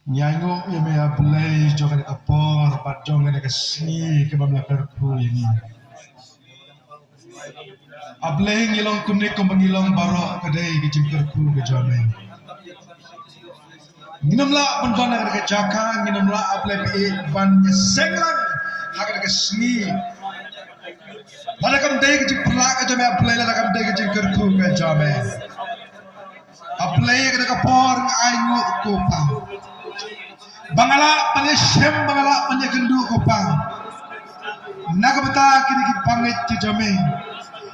Nyango yang mea Blei jogan kapor pat jogan ke sni ke bamla perku ini. Blei ngilong kunik ko mangilong barok kadai ke jingkerku ke jame. Nginamla bandona ke jaka nginamla Blei bi ban nyesenglang hak ke sni. Pada kam dai ke jingperla ke jame Blei la kam dai ke jingkerku ke jame. Blei ke kapor aingu kupa. Bangala pynskhem bangala panyagendu kopang naga bata kini ki pangit ki jame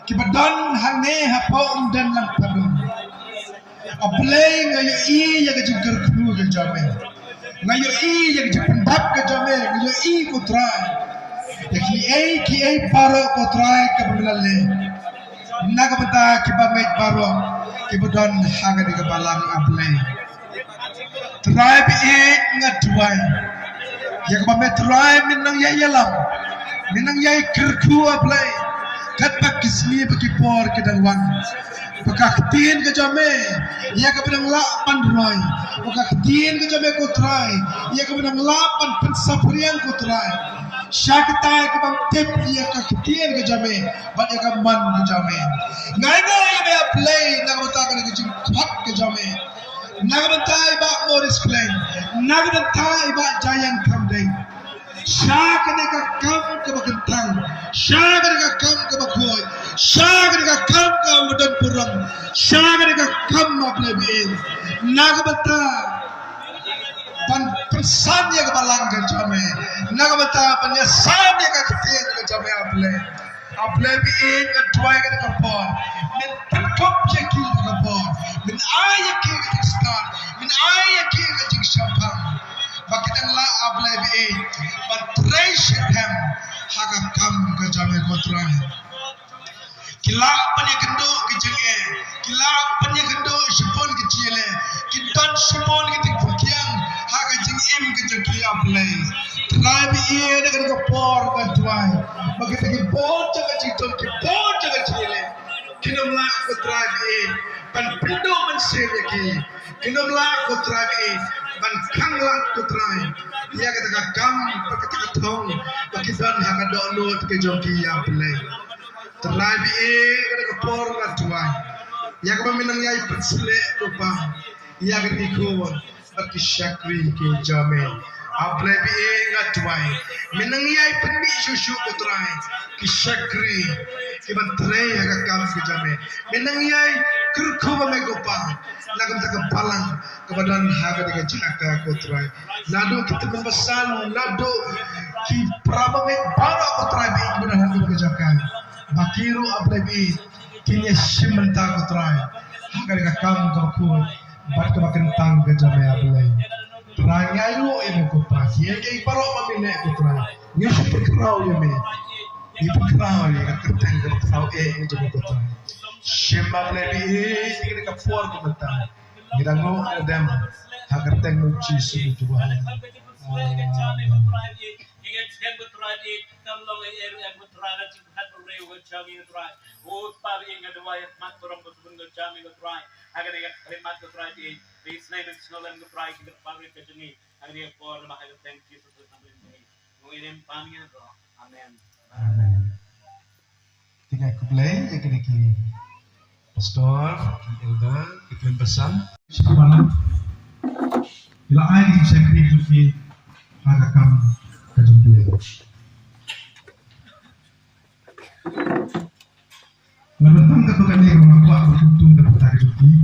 ki badan hangne hapo undan lang padun Blei ngayo I ya ke jingker kru ke jame ngayo I ya ke pendap ke jame ngayo I ko try ya ki ai paro ko try ke belale naga bata ki pangit paro ki badan haga di kebalang Blei tribe ngat tuai ya kebame tribe minang ya yalam minang ya kerku Blei kat pak kisni bagi por ke dalwan pakak tin ke jame ya kebedang la pandroy pakak tin ke jame ko try ya kebedang la pan pensaprian ko try shakri ke bang tip ya kak tin ke jame bat ya kaman ke jame ngai ya Blei na uta ke jing khat ke jame Nagabantai ba Morris Plain, Nagabantai ba Giant Camden. Shah ka kam ke bagantang, Shah ka kam ke bagoy, Shah ka kam ke mudan Burom, Shah ka kam Blei. Nagabanta ban persan ya kebalang ke jame, Nagabanta penyasan ya ketin ke jame Blei. Blei bi ngatwai ke kapor, min perkop jekil ke kapor, min ayat ke start, min ayat ke jing syapang. Bakitang la Blei bi ban treasure haga kam ke jame kotrai. Kila panyagendo ke jenge, kila panyagendo shapon ke ciele, kitan shapon ke tikpukiang haga jing im ke jengkia Blei. Try bi dengan kapor ngatwai. Bakit lagi bocah kecil, bocah kecil, kinamla ko try ban pindo man seleki, kinamla ko try ban kangla ko try. Ia kata kam, kata thong, bakisan hanga dono ke joki ya Blei. Try kata kapor ngatwai. Ia kata minang yai persele lupa. Ia kata iko baki shakri ke jame. Blei ngatwai minang yai penmi susu kotrai ki shakri ki bantre aga kam ke jame minang yai kurku me gopa nagam tak balang kebadan haga dengan jinaka kotrai nado kita membesan nado ki prabame bara kotrai bi kebadan haga ke jakan bakiru Blei kini simenta kotrai haga dengan kam ko bat ke bakentang ke jame Blei. Rangayo eme ko pa hiye ke paro mamine putra ni super krau ye me ni krau ye ka teng ka krau e je ko putra shema Blei ni ka for ko mata ni rango dem ha ka teng mu chi su ju ba Please name and snow and the pride in the public me. And therefore, I thank you for the coming day. William Pangin, Amen. Amen. Tiga Blei, ya kini ki pastor, elder, kita bersam. Sekarang, bila ai di shakri sufi agakam kajum Blei. Lalu ketukan ni mengaku beruntung dapat tarik sufi.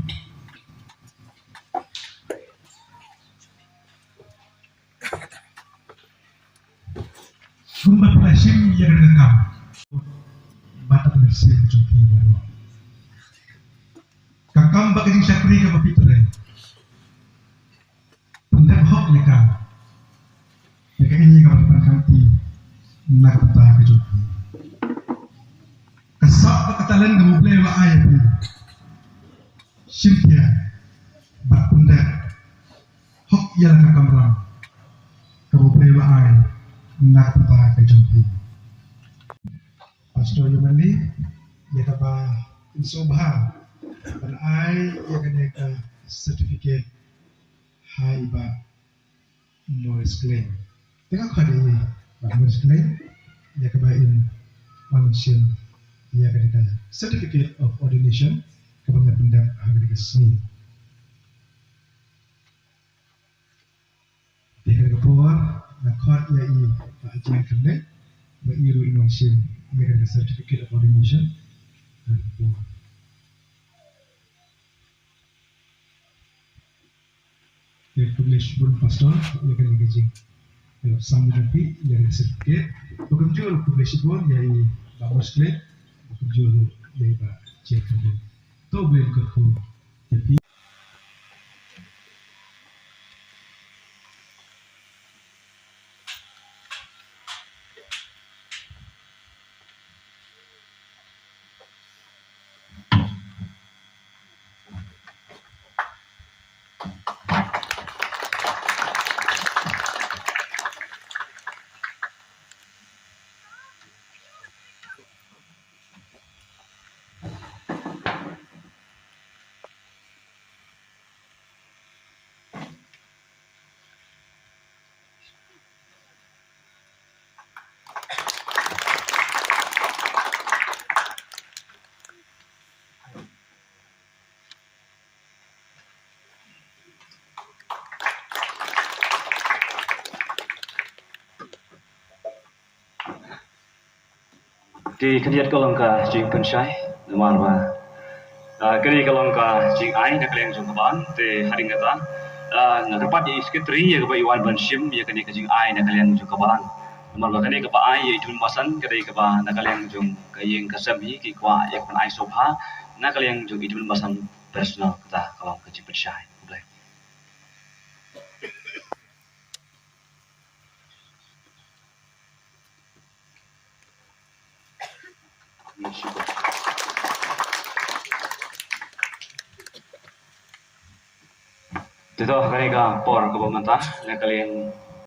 Sumber pelasim yang rekam batak bersih jumpi baru. Kakam bagi shakri ke bapitre. Pendek hok leka. Leka ini kalau berkanti nak bata ke jumpi. Kesak ketalan ke Blei wa ayat ni. Simpia bat pendek hok yang kakam ram ke Blei wa ayat. Nak bata ke jumpi. Pastor Yumali, ya kapa insobha, dan ai ya kena ke certificate haiba claim. Tengok kau ni, claim dia kebain manusia dia kena certificate of ordination kebangan benda Amerika seni. Dia kena keluar nak kau ia ajian kena beriru manusia dia kena certificate of ordination dan keluar. Dia publish Burom pastor dia kena gaji. Kalau sama nanti dia kena certificate. Bukan jual publish pun dia bagus claim. Bukan jual dia cek kena. Tu boleh kerja. Jadi di kerjaan kalau ka jing pensai lemar ba kini kalau ka jing ai nak kalian jung kaban te hari ngata nak dapat di sekretari ya ka iwan banshim ya kini ka jing ai nak kalian jung kaban lemar ba kini ka ba ai ya itu masan kini ka ba nak kalian jung ka yeng kasam hi ki kwa ya kan ai sobha nak kalian jung itu masan personal kita kalau ka jing pensai Blei. Itu kali ka por ke pemerintah, nak kalian